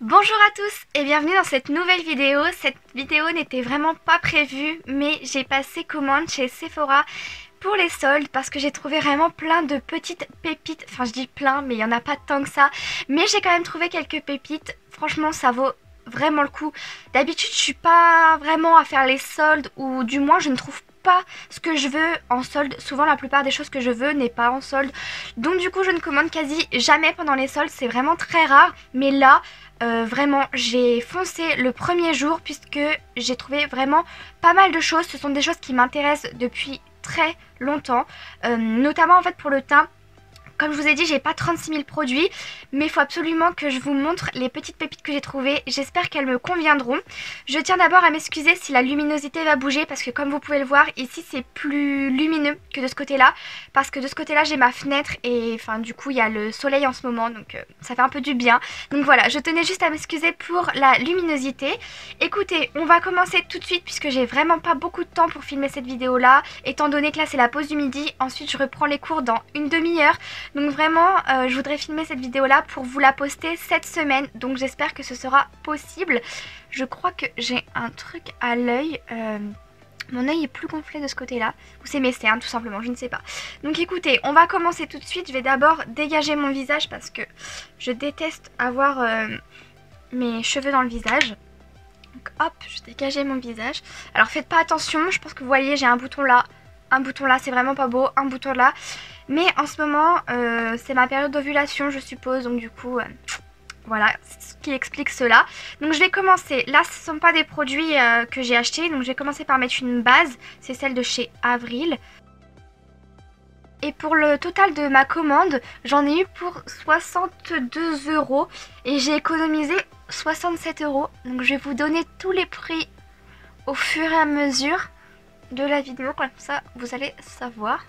Bonjour à tous et bienvenue dans cette nouvelle vidéo. Cette vidéo n'était vraiment pas prévue, mais j'ai passé commande chez Sephora pour les soldes parce que j'ai trouvé vraiment plein de petites pépites. Enfin, je dis plein, mais il n'y en a pas tant que ça. Mais j'ai quand même trouvé quelques pépites. Franchement, ça vaut vraiment le coup. D'habitude, je suis pas vraiment à faire les soldes, ou du moins, je ne trouve pas ce que je veux en solde. Souvent, la plupart des choses que je veux n'est pas en solde. Donc du coup, je ne commande quasi jamais pendant les soldes. C'est vraiment très rare. Mais là, vraiment, j'ai foncé le premier jour puisque j'ai trouvé vraiment pas mal de choses. Ce sont des choses qui m'intéressent depuis très longtemps, notamment en fait pour le teint. Comme je vous ai dit, j'ai pas 36 000 produits, mais il faut absolument que je vous montre les petites pépites que j'ai trouvées. J'espère qu'elles me conviendront. Je tiens d'abord à m'excuser si la luminosité va bouger, parce que comme vous pouvez le voir, ici c'est plus lumineux que de ce côté-là. Parce que de ce côté-là, j'ai ma fenêtre et enfin du coup, il y a le soleil en ce moment, donc ça fait un peu du bien. Donc voilà, je tenais juste à m'excuser pour la luminosité. Écoutez, on va commencer tout de suite puisque j'ai vraiment pas beaucoup de temps pour filmer cette vidéo-là, étant donné que là c'est la pause du midi. Ensuite, je reprends les cours dans une demi-heure. Donc vraiment, je voudrais filmer cette vidéo-là pour vous la poster cette semaine. Donc j'espère que ce sera possible. Je crois que j'ai un truc à l'œil. Mon œil est plus gonflé de ce côté-là. Ou c'est mes cernes, tout simplement, je ne sais pas. Donc écoutez, on va commencer tout de suite. Je vais d'abord dégager mon visage parce que je déteste avoir mes cheveux dans le visage. Donc hop, je dégageais mon visage. Alors faites pas attention, je pense que vous voyez, j'ai un bouton là. Un bouton là, c'est vraiment pas beau. Un bouton là. Mais en ce moment, c'est ma période d'ovulation, je suppose. Donc du coup, voilà ce qui explique cela. Donc je vais commencer. Là, ce ne sont pas des produits que j'ai achetés. Donc je vais commencer par mettre une base. C'est celle de chez Avril. Et pour le total de ma commande, j'en ai eu pour 62 €. Et j'ai économisé 67 €. Donc je vais vous donner tous les prix au fur et à mesure de la vidéo. Comme ça, vous allez savoir.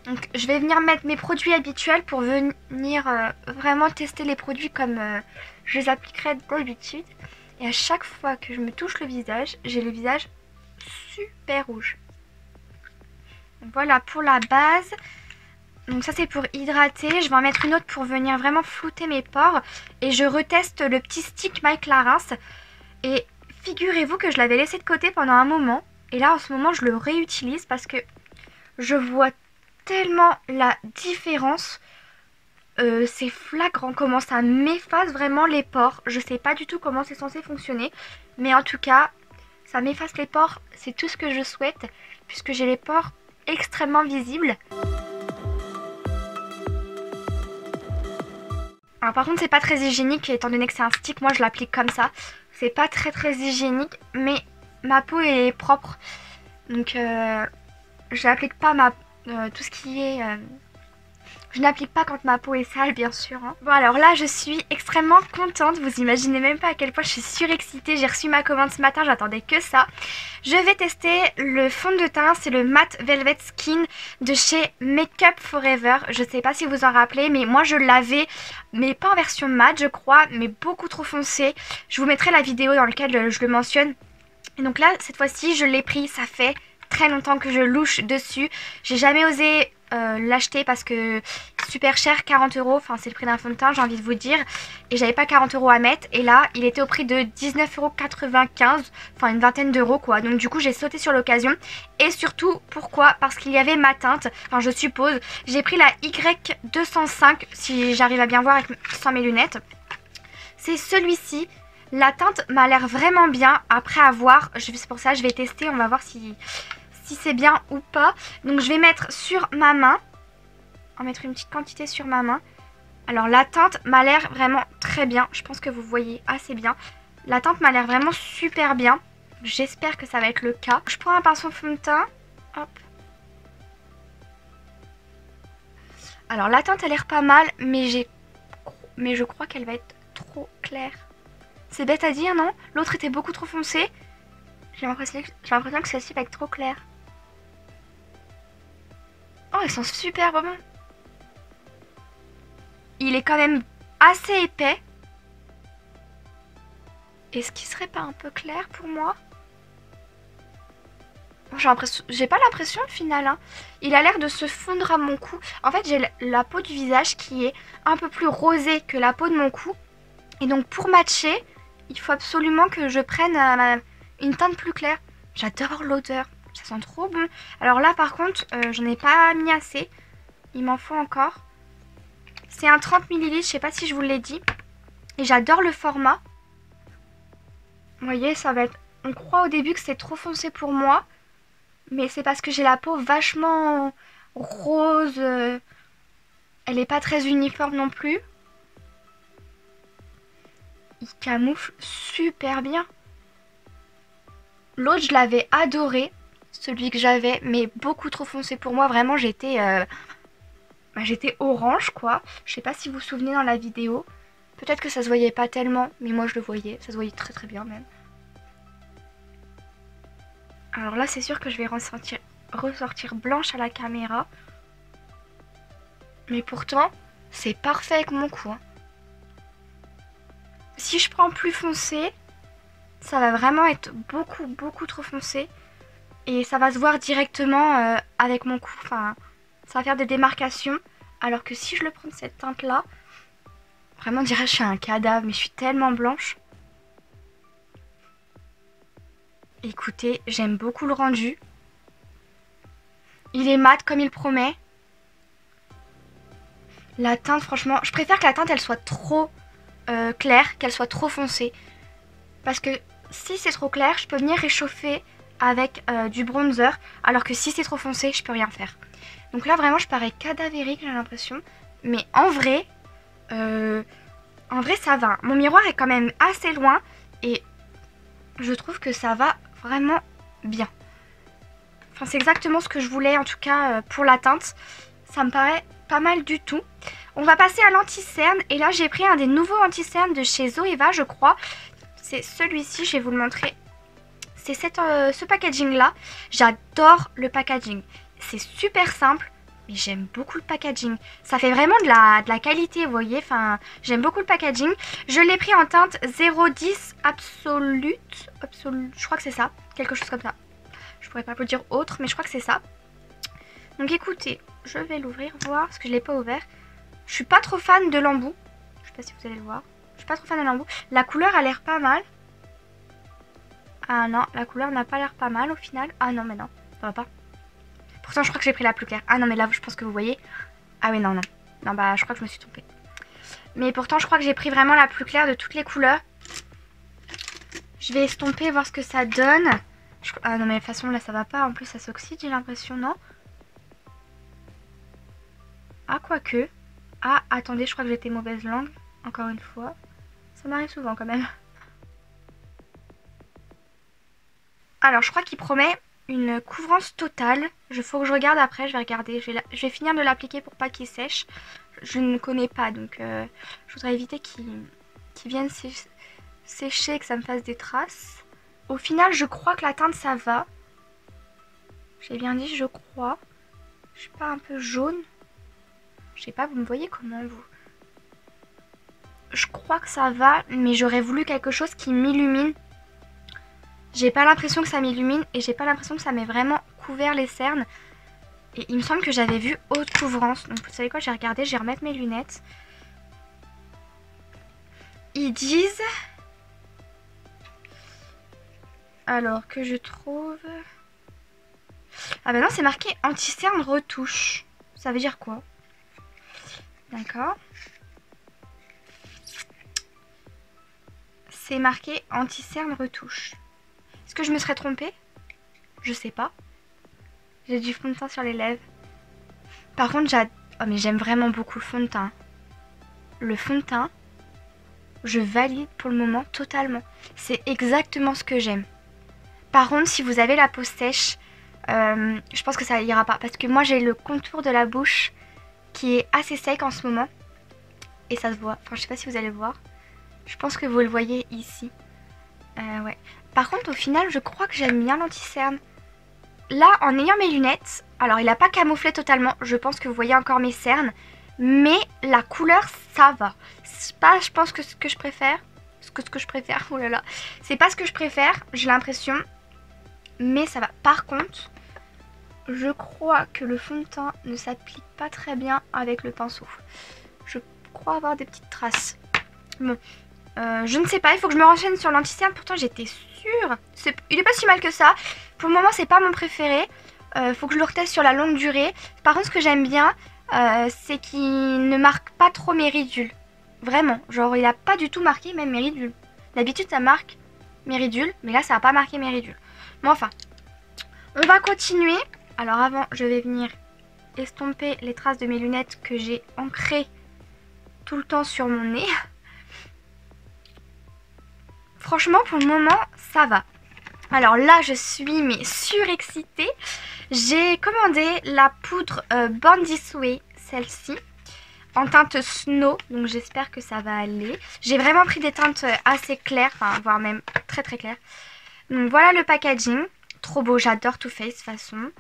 Donc je vais venir mettre mes produits habituels pour venir vraiment tester les produits comme je les appliquerai d'habitude. Et à chaque fois que je me touche le visage, j'ai le visage super rouge. Donc voilà pour la base. Donc ça c'est pour hydrater. Je vais en mettre une autre pour venir vraiment flouter mes pores. Et je reteste le petit stick My Clarins. Et figurez-vous que je l'avais laissé de côté pendant un moment. Et là en ce moment je le réutilise parce que je vois tellement la différence. C'est flagrant comment ça m'efface vraiment les pores. Je sais pas du tout comment c'est censé fonctionner, mais en tout cas ça m'efface les pores, c'est tout ce que je souhaite puisque j'ai les pores extrêmement visibles. Alors par contre c'est pas très hygiénique étant donné que c'est un stick, moi je l'applique comme ça. C'est pas très hygiénique, mais ma peau est propre, donc je n'applique pas tout ce qui est... je n'applique pas quand ma peau est sale, bien sûr. Hein. Bon alors là, je suis extrêmement contente. Vous imaginez même pas à quel point je suis surexcitée. J'ai reçu ma commande ce matin, j'attendais que ça. Je vais tester le fond de teint. C'est le Matte Velvet Skin de chez Make Up Forever. Je sais pas si vous en rappelez, mais moi je l'avais, mais pas en version matte je crois, mais beaucoup trop foncé. Je vous mettrai la vidéo dans laquelle je le mentionne. Et donc là, cette fois-ci, je l'ai pris. Ça fait très longtemps que je louche dessus. J'ai jamais osé l'acheter parce que super cher, 40 €, enfin c'est le prix d'un fond de teint, j'ai envie de vous dire, et j'avais pas 40 € à mettre, et là il était au prix de 19,95 €, enfin une vingtaine d'euros quoi, donc du coup j'ai sauté sur l'occasion. Et surtout pourquoi? Parce qu'il y avait ma teinte, enfin je suppose. J'ai pris la Y205 si j'arrive à bien voir sans mes lunettes. C'est celui-ci. La teinte m'a l'air vraiment bien. Après avoir, c'est pour ça je vais tester, on va voir si c'est bien ou pas. Donc je vais mettre sur ma main, en mettre une petite quantité sur ma main. Alors la teinte m'a l'air vraiment très bien, je pense que vous voyez assez bien. La teinte m'a l'air vraiment super bien, j'espère que ça va être le cas. Je prends un pinceau fond de teint, hop. Alors la teinte a l'air pas mal, mais je crois qu'elle va être trop claire. C'est bête à dire, non? L'autre était beaucoup trop foncé. J'ai l'impression que celle-ci va être trop claire. Oh, elles sont super bonnes. Il est quand même assez épais. Est-ce qu'il serait pas un peu clair pour moi? J'ai pas l'impression au final, hein. Il a l'air de se fondre à mon cou. En fait, j'ai la peau du visage qui est un peu plus rosée que la peau de mon cou. Et donc pour matcher, il faut absolument que je prenne une teinte plus claire. J'adore l'odeur, ça sent trop bon. Alors là par contre, j'en ai pas mis assez. Il m'en faut encore. C'est un 30 ml, je sais pas si je vous l'ai dit. Et j'adore le format. Vous voyez, ça va être... On croit au début que c'est trop foncé pour moi. Mais c'est parce que j'ai la peau vachement rose. Elle est pas très uniforme non plus. Il camoufle super bien. L'autre, je l'avais adoré. Celui que j'avais, mais beaucoup trop foncé pour moi. Vraiment, j'étais orange, quoi. Je sais pas si vous vous souvenez dans la vidéo. Peut-être que ça se voyait pas tellement, mais moi je le voyais. Ça se voyait très très bien même. Alors là, c'est sûr que je vais ressortir blanche à la caméra. Mais pourtant, c'est parfait avec mon cou, hein. Si je prends plus foncé, ça va vraiment être beaucoup trop foncé. Et ça va se voir directement avec mon cou. Enfin, ça va faire des démarcations. Alors que si je le prends de cette teinte-là, vraiment on dirait que je suis un cadavre. Mais je suis tellement blanche. Écoutez, j'aime beaucoup le rendu. Il est mat comme il promet. La teinte, franchement, je préfère que la teinte elle soit trop claire, qu'elle soit trop foncée. Parce que si c'est trop clair, je peux venir réchauffer avec du bronzer. Alors que si c'est trop foncé, je peux rien faire. Donc là vraiment je parais cadavérique, j'ai l'impression. Mais en vrai ça va. Mon miroir est quand même assez loin. Et je trouve que ça va vraiment bien. Enfin c'est exactement ce que je voulais en tout cas pour la teinte. Ça me paraît pas mal du tout. On va passer à l'anti-cerne. Et là j'ai pris un des nouveaux anti-cernes de chez Zoeva je crois. C'est celui-ci, je vais vous le montrer. C'est ce packaging là. J'adore le packaging. C'est super simple. Mais j'aime beaucoup le packaging. Ça fait vraiment de la qualité, vous voyez. Enfin, j'aime beaucoup le packaging. Je l'ai pris en teinte 010 Absolute. Je crois que c'est ça. Quelque chose comme ça. Je pourrais pas vous dire autre, mais je crois que c'est ça. Donc écoutez, je vais l'ouvrir, voir, parce que je l'ai pas ouvert. Je suis pas trop fan de l'embout. Je sais pas si vous allez le voir. Je suis pas trop fan de l'embout. La couleur a l'air pas mal. Ah non, la couleur n'a pas l'air pas mal au final. Ah non, mais non, ça va pas. Pourtant, je crois que j'ai pris la plus claire. Ah non, mais là, je pense que vous voyez. Ah oui, non. Non, bah, je crois que je me suis trompée. Mais pourtant, je crois que j'ai pris vraiment la plus claire de toutes les couleurs. Je vais estomper, voir ce que ça donne. Ah non, mais de toute façon, là, ça va pas. En plus, ça s'oxyde, j'ai l'impression, non? Ah, quoique. Ah, attendez, je crois que j'étais mauvaise langue. Encore une fois. Ça m'arrive souvent, quand même. Alors, je crois qu'il promet une couvrance totale. Il faut que je regarde après, je vais regarder. Je vais finir de l'appliquer pour pas qu'il sèche. Je ne connais pas, donc je voudrais éviter qu'il vienne sécher et que ça me fasse des traces. Au final, je crois que la teinte, ça va. J'ai bien dit, je crois. Je suis pas un peu jaune. Je sais pas, vous me voyez comment, vous? Je crois que ça va, mais j'aurais voulu quelque chose qui m'illumine. J'ai pas l'impression que ça m'illumine et j'ai pas l'impression que ça m'ait vraiment couvert les cernes. Et il me semble que j'avais vu haute couvrance. Donc vous savez quoi, j'ai regardé, je vais remettre mes lunettes. Ils disent... Alors que je trouve... Ah bah non, c'est marqué anti-cerne retouche. Ça veut dire quoi? D'accord. C'est marqué anti-cerne retouche. Est-ce que je me serais trompée? Je sais pas. J'ai du fond de teint sur les lèvres. Par contre, oh, mais j'aime vraiment beaucoup le fond de teint. Le fond de teint, je valide pour le moment totalement. C'est exactement ce que j'aime. Par contre, si vous avez la peau sèche, je pense que ça ira pas. Parce que moi, j'ai le contour de la bouche qui est assez sec en ce moment. Et ça se voit. Enfin, je sais pas si vous allez le voir. Je pense que vous le voyez ici. Ouais. Par contre, au final, je crois que j'aime bien l'anti-cerne. Là, en ayant mes lunettes, alors il n'a pas camouflé totalement. Je pense que vous voyez encore mes cernes. Mais la couleur, ça va. C'est pas, je pense, que ce que je préfère. Ce que je préfère, oh là là. C'est pas ce que je préfère, j'ai l'impression. mais ça va. Par contre, je crois que le fond de teint ne s'applique pas très bien avec le pinceau. Je crois avoir des petites traces. Bon, je ne sais pas, il faut que je me renseigne sur l'anti-cerne. Pourtant j'étais sûre. Il est pas si mal que ça. Pour le moment c'est pas mon préféré. Faut que je le reteste sur la longue durée. Par contre ce que j'aime bien, c'est qu'il ne marque pas trop mes ridules. Vraiment, genre il a pas du tout marqué même mes ridules. D'habitude ça marque mes ridules, mais là ça n'a pas marqué mes ridules. Bon enfin, on va continuer. Alors avant, je vais venir estomper les traces de mes lunettes que j'ai ancrées tout le temps sur mon nez. Franchement, pour le moment, ça va. Alors là, je suis mais surexcitée. J'ai commandé la poudre Born This Way, celle-ci, en teinte Snow. Donc j'espère que ça va aller. J'ai vraiment pris des teintes assez claires, enfin voire même très très claires. Donc voilà le packaging. Trop beau, j'adore Too Faced de toute façon.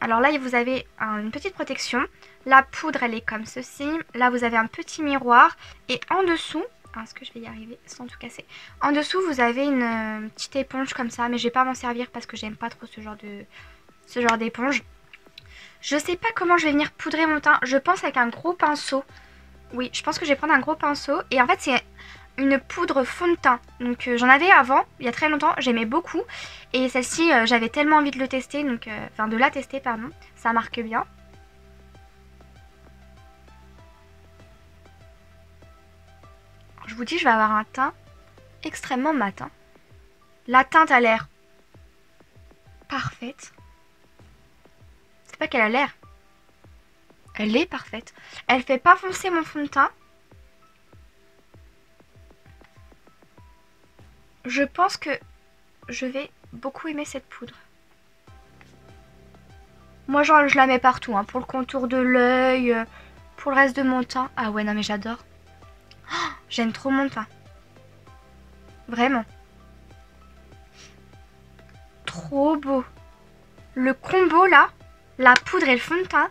Alors là, vous avez une petite protection. La poudre, elle est comme ceci. Là, vous avez un petit miroir. Et en dessous, est-ce que je vais y arriver sans tout casser? En dessous, vous avez une petite éponge comme ça. Mais je vais pas m'en servir parce que j'aime pas trop ce genre d'éponge. Je sais pas comment je vais venir poudrer mon teint. Je pense avec un gros pinceau. Oui, je pense que je vais prendre un gros pinceau. Et en fait, c'est une poudre fond de teint. Donc j'en avais avant, il y a très longtemps, j'aimais beaucoup. Et celle-ci, j'avais tellement envie de le tester, donc enfin de la tester, pardon. Ça marque bien. Je vous dis, je vais avoir un teint extrêmement mat. Hein. La teinte a l'air parfaite. C'est pas qu'elle a l'air. Elle est parfaite. Elle fait pas foncer mon fond de teint. Je pense que je vais beaucoup aimer cette poudre. Moi, genre, je la mets partout, hein, pour le contour de l'œil, pour le reste de mon teint. Ah ouais, non mais j'adore. Oh, j'aime trop mon teint. Vraiment. Trop beau. Le combo là, la poudre et le fond de teint.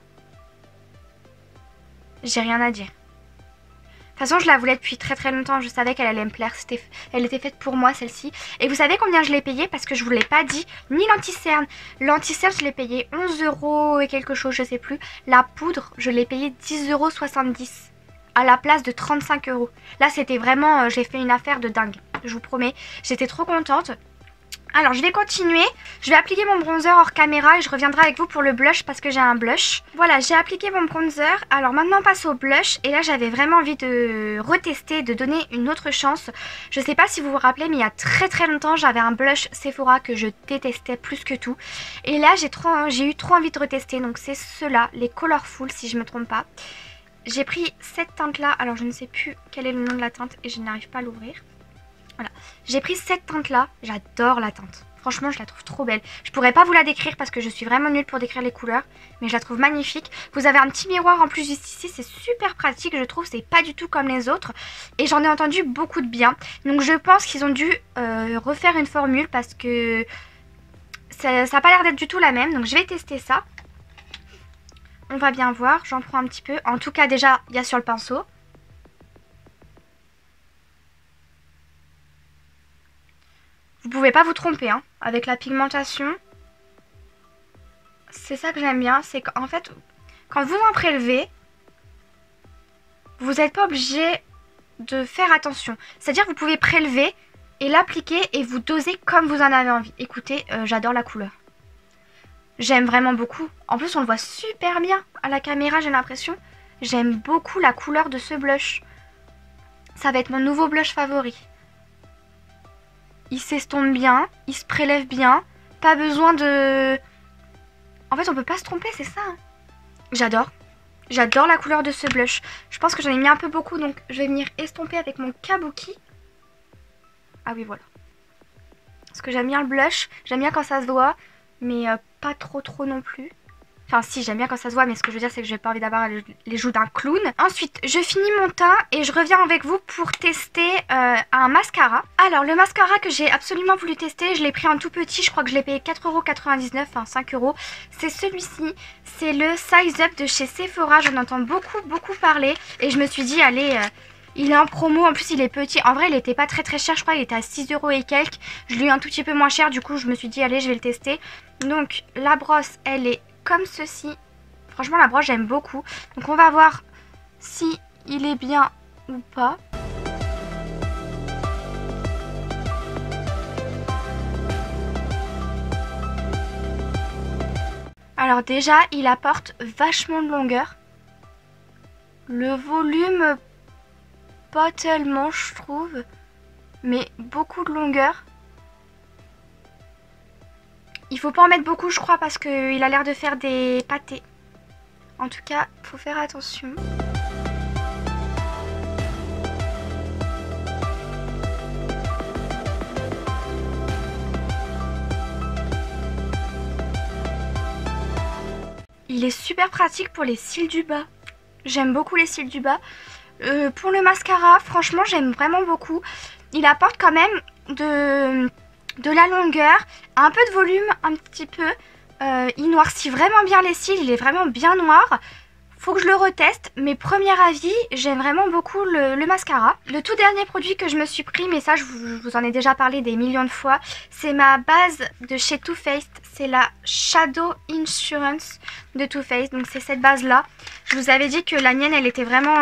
J'ai rien à dire. De toute façon, je la voulais depuis très très longtemps. Je savais qu'elle allait me plaire. Elle était faite pour moi, celle-ci. Et vous savez combien je l'ai payée? Parce que je vous l'ai pas dit. Ni l'anti-cerne. L'anti-cerne, je l'ai payé 11 € et quelque chose, je sais plus. La poudre, je l'ai payée 10,70 € à la place de 35 €. Là, c'était vraiment... j'ai fait une affaire de dingue. Je vous promets. J'étais trop contente. Alors, je vais continuer. Je vais appliquer mon bronzer hors caméra et je reviendrai avec vous pour le blush parce que j'ai un blush. Voilà, j'ai appliqué mon bronzer. Alors maintenant, on passe au blush. Et là, j'avais vraiment envie de retester, de donner une autre chance. Je sais pas si vous vous rappelez, mais il y a très très longtemps, j'avais un blush Sephora que je détestais plus que tout. Et là, j'ai eu trop envie de retester. Donc, c'est ceux-là, les Colorful, si je me trompe pas. J'ai pris cette teinte-là. Alors, je ne sais plus quel est le nom de la teinte et je n'arrive pas à l'ouvrir. Voilà, j'ai pris cette teinte là, j'adore la teinte. Franchement, je la trouve trop belle. Je pourrais pas vous la décrire parce que je suis vraiment nulle pour décrire les couleurs, mais je la trouve magnifique. Vous avez un petit miroir en plus juste ici, c'est super pratique, je trouve, c'est pas du tout comme les autres. Et j'en ai entendu beaucoup de bien. Donc je pense qu'ils ont dû refaire une formule parce que ça n'a pas l'air d'être du tout la même. Donc je vais tester ça. On va bien voir, j'en prends un petit peu. En tout cas, déjà, il y a sur le pinceau. Vous pouvez pas vous tromper hein, avec la pigmentation. C'est ça que j'aime bien, c'est qu'en fait, quand vous en prélevez, vous n'êtes pas obligé de faire attention. C'est-à-dire que vous pouvez prélever et l'appliquer et vous doser comme vous en avez envie. Écoutez, j'adore la couleur. J'aime vraiment beaucoup. En plus, on le voit super bien à la caméra, j'ai l'impression. J'aime beaucoup la couleur de ce blush. Ça va être mon nouveau blush favori. Il s'estompe bien, il se prélève bien. Pas besoin de... En fait, on peut pas se tromper, c'est ça. Hein. J'adore. J'adore la couleur de ce blush. Je pense que j'en ai mis un peu beaucoup, donc je vais venir estomper avec mon Kabuki. Ah oui, voilà. Parce que j'aime bien le blush. J'aime bien quand ça se voit, mais pas trop non plus. Enfin si, j'aime bien quand ça se voit, mais ce que je veux dire c'est que j'ai pas envie d'avoir les joues d'un clown. Ensuite, je finis mon teint et je reviens avec vous pour tester un mascara. Alors le mascara que j'ai absolument voulu tester, je l'ai pris en tout petit, je crois que je l'ai payé 4,99 €, enfin 5 €. C'est celui-ci, c'est le Size Up de chez Sephora, j'en entends beaucoup parler. Et je me suis dit, allez, Il est en promo, en plus il est petit. En vrai il était pas très très cher, je crois il était à 6 € et quelques. Je l'ai eu un tout petit peu moins cher, du coup je me suis dit allez je vais le tester. Donc la brosse elle est comme ceci. Franchement la brosse j'aime beaucoup. Donc on va voir si il est bien ou pas. Alors déjà il apporte vachement de longueur. Le volume pas tellement je trouve, mais beaucoup de longueur. Il faut pas en mettre beaucoup je crois parce qu'il a l'air de faire des pâtés. En tout cas faut faire attention. Il est super pratique pour les cils du bas. J'aime beaucoup les cils du bas. Pour le mascara, franchement, j'aime vraiment beaucoup. Il apporte quand même de la longueur, un peu de volume, un petit peu. Il noircit vraiment bien les cils, il est vraiment bien noir. Faut que je le reteste, mais premier avis, j'aime vraiment beaucoup le mascara. Le tout dernier produit que je me suis pris, mais ça je vous en ai déjà parlé des millions de fois, c'est ma base de chez Too Faced, c'est la Shadow Insurance de Too Faced, donc c'est cette base là. Je vous avais dit que la mienne elle était vraiment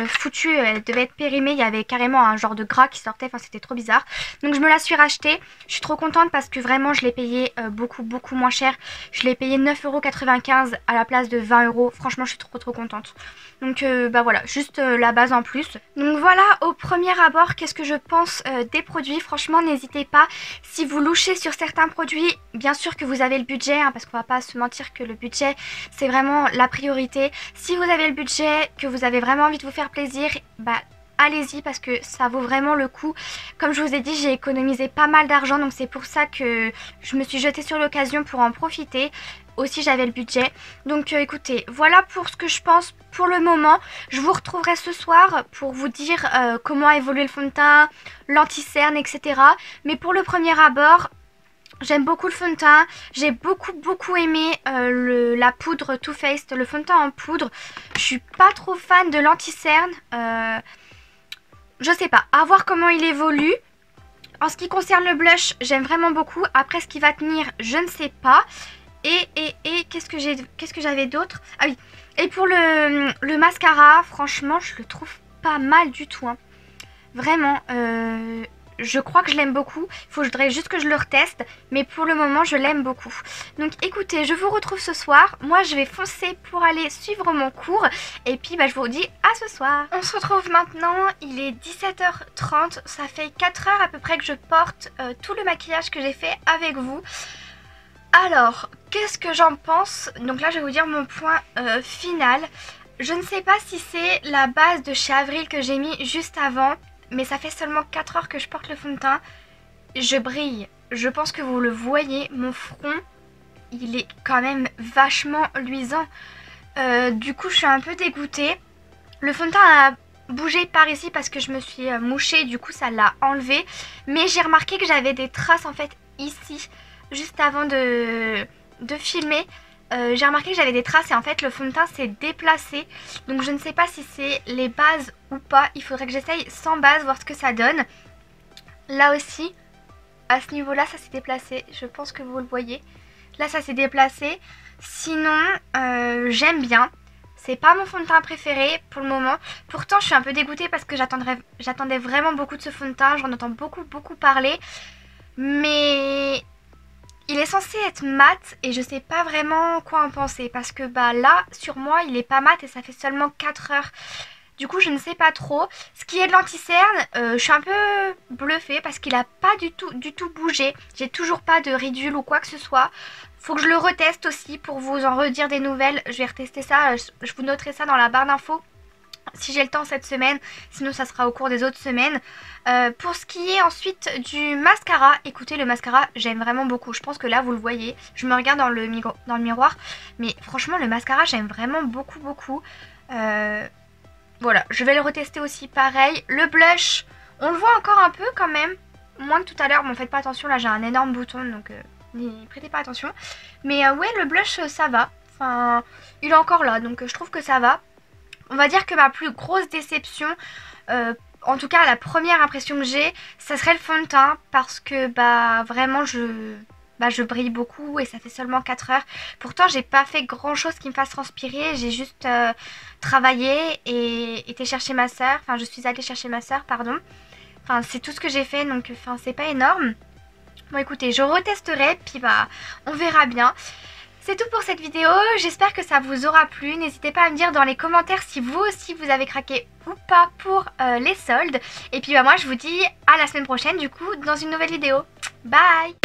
foutue, elle devait être périmée, il y avait carrément un genre de gras qui sortait, enfin c'était trop bizarre. Donc je me la suis rachetée, je suis trop contente parce que vraiment je l'ai payé beaucoup moins cher. Je l'ai payé 9,95 € à la place de 20 €, franchement je suis trop contente. Donc bah voilà, juste la base en plus. Donc voilà au premier abord qu'est-ce que je pense des produits. Franchement n'hésitez pas, si vous louchez sur certains produits, bien sûr que vous avez le budget, hein, parce qu'on va pas se mentir que le budget c'est vraiment la priorité. Si vous avez le budget, que vous avez vraiment envie de vous faire plaisir, bah allez-y parce que ça vaut vraiment le coup. Comme je vous ai dit, j'ai économisé pas mal d'argent, donc c'est pour ça que je me suis jetée sur l'occasion pour en profiter. Aussi j'avais le budget. Donc écoutez, voilà pour ce que je pense pour le moment. Je vous retrouverai ce soir pour vous dire comment a évolué le fond de teint, l'anti-cerne, etc. Mais pour le premier abord, j'aime beaucoup le fond de teint. J'ai beaucoup aimé la poudre Too Faced, le fond de teint en poudre. Je suis pas trop fan de l'anti-cerne. Je sais pas, à voir comment il évolue. En ce qui concerne le blush, j'aime vraiment beaucoup. Après ce qui va tenir, je ne sais pas. Et qu'est-ce que j'avais d'autre? Ah oui, et pour le mascara, franchement, je le trouve pas mal du tout. Hein. Vraiment, je crois que je l'aime beaucoup. Il faudrait juste que je le reteste. Mais pour le moment, je l'aime beaucoup. Donc écoutez, je vous retrouve ce soir. Moi, je vais foncer pour aller suivre mon cours. Et puis, bah, je vous dis à ce soir. On se retrouve maintenant. Il est 17h30. Ça fait 4 heures à peu près que je porte tout le maquillage que j'ai fait avec vous. Alors, qu'est-ce que j'en pense? Donc là, je vais vous dire mon point final. Je ne sais pas si c'est la base de chez Avril que j'ai mis juste avant, mais ça fait seulement 4 heures que je porte le fond de teint. Je brille. Je pense que vous le voyez, mon front, il est quand même vachement luisant. Du coup, je suis un peu dégoûtée. Le fond de teint a bougé par ici parce que je me suis mouchée, du coup ça l'a enlevé. Mais j'ai remarqué que j'avais des traces en fait ici. Juste avant de filmer, j'ai remarqué que j'avais des traces et en fait le fond de teint s'est déplacé. Donc je ne sais pas si c'est les bases ou pas. Il faudrait que j'essaye sans base, voir ce que ça donne. Là aussi, à ce niveau-là, ça s'est déplacé. Je pense que vous le voyez. Là, ça s'est déplacé. Sinon, j'aime bien. C'est pas mon fond de teint préféré pour le moment. Pourtant, je suis un peu dégoûtée parce que j'attendais vraiment beaucoup de ce fond de teint. J'en entends beaucoup parler. Mais il est censé être mat et je sais pas vraiment quoi en penser parce que bah là sur moi il est pas mat et ça fait seulement 4 heures. Du coup je ne sais pas trop. Ce qui est de l'anti-cerne, je suis un peu bluffée parce qu'il a pas du tout bougé. J'ai toujours pas de ridule ou quoi que ce soit. Faut que je le reteste aussi pour vous en redire des nouvelles. Je vais retester ça, je vous noterai ça dans la barre d'infos si j'ai le temps cette semaine, sinon ça sera au cours des autres semaines. Pour ce qui est ensuite du mascara, écoutez le mascara j'aime vraiment beaucoup, je pense que là vous le voyez, je me regarde dans le miroir, mais franchement le mascara j'aime vraiment beaucoup. Voilà, je vais le retester aussi pareil. Le blush, on le voit encore un peu quand même, moins que tout à l'heure, mais faites pas attention, là j'ai un énorme bouton donc n'y prêtez pas attention. Mais ouais le blush ça va, enfin il est encore là donc je trouve que ça va. On va dire que ma plus grosse déception, en tout cas la première impression que j'ai, ça serait le fond de teint parce que bah vraiment je brille beaucoup et ça fait seulement 4 heures. Pourtant j'ai pas fait grand chose qui me fasse transpirer, j'ai juste travaillé et été chercher ma soeur, enfin je suis allée chercher ma soeur pardon. Enfin c'est tout ce que j'ai fait donc enfin c'est pas énorme. Bon écoutez, je retesterai puis bah on verra bien. C'est tout pour cette vidéo, j'espère que ça vous aura plu. N'hésitez pas à me dire dans les commentaires si vous aussi vous avez craqué ou pas pour les soldes. Et puis bah moi je vous dis à la semaine prochaine du coup dans une nouvelle vidéo. Bye!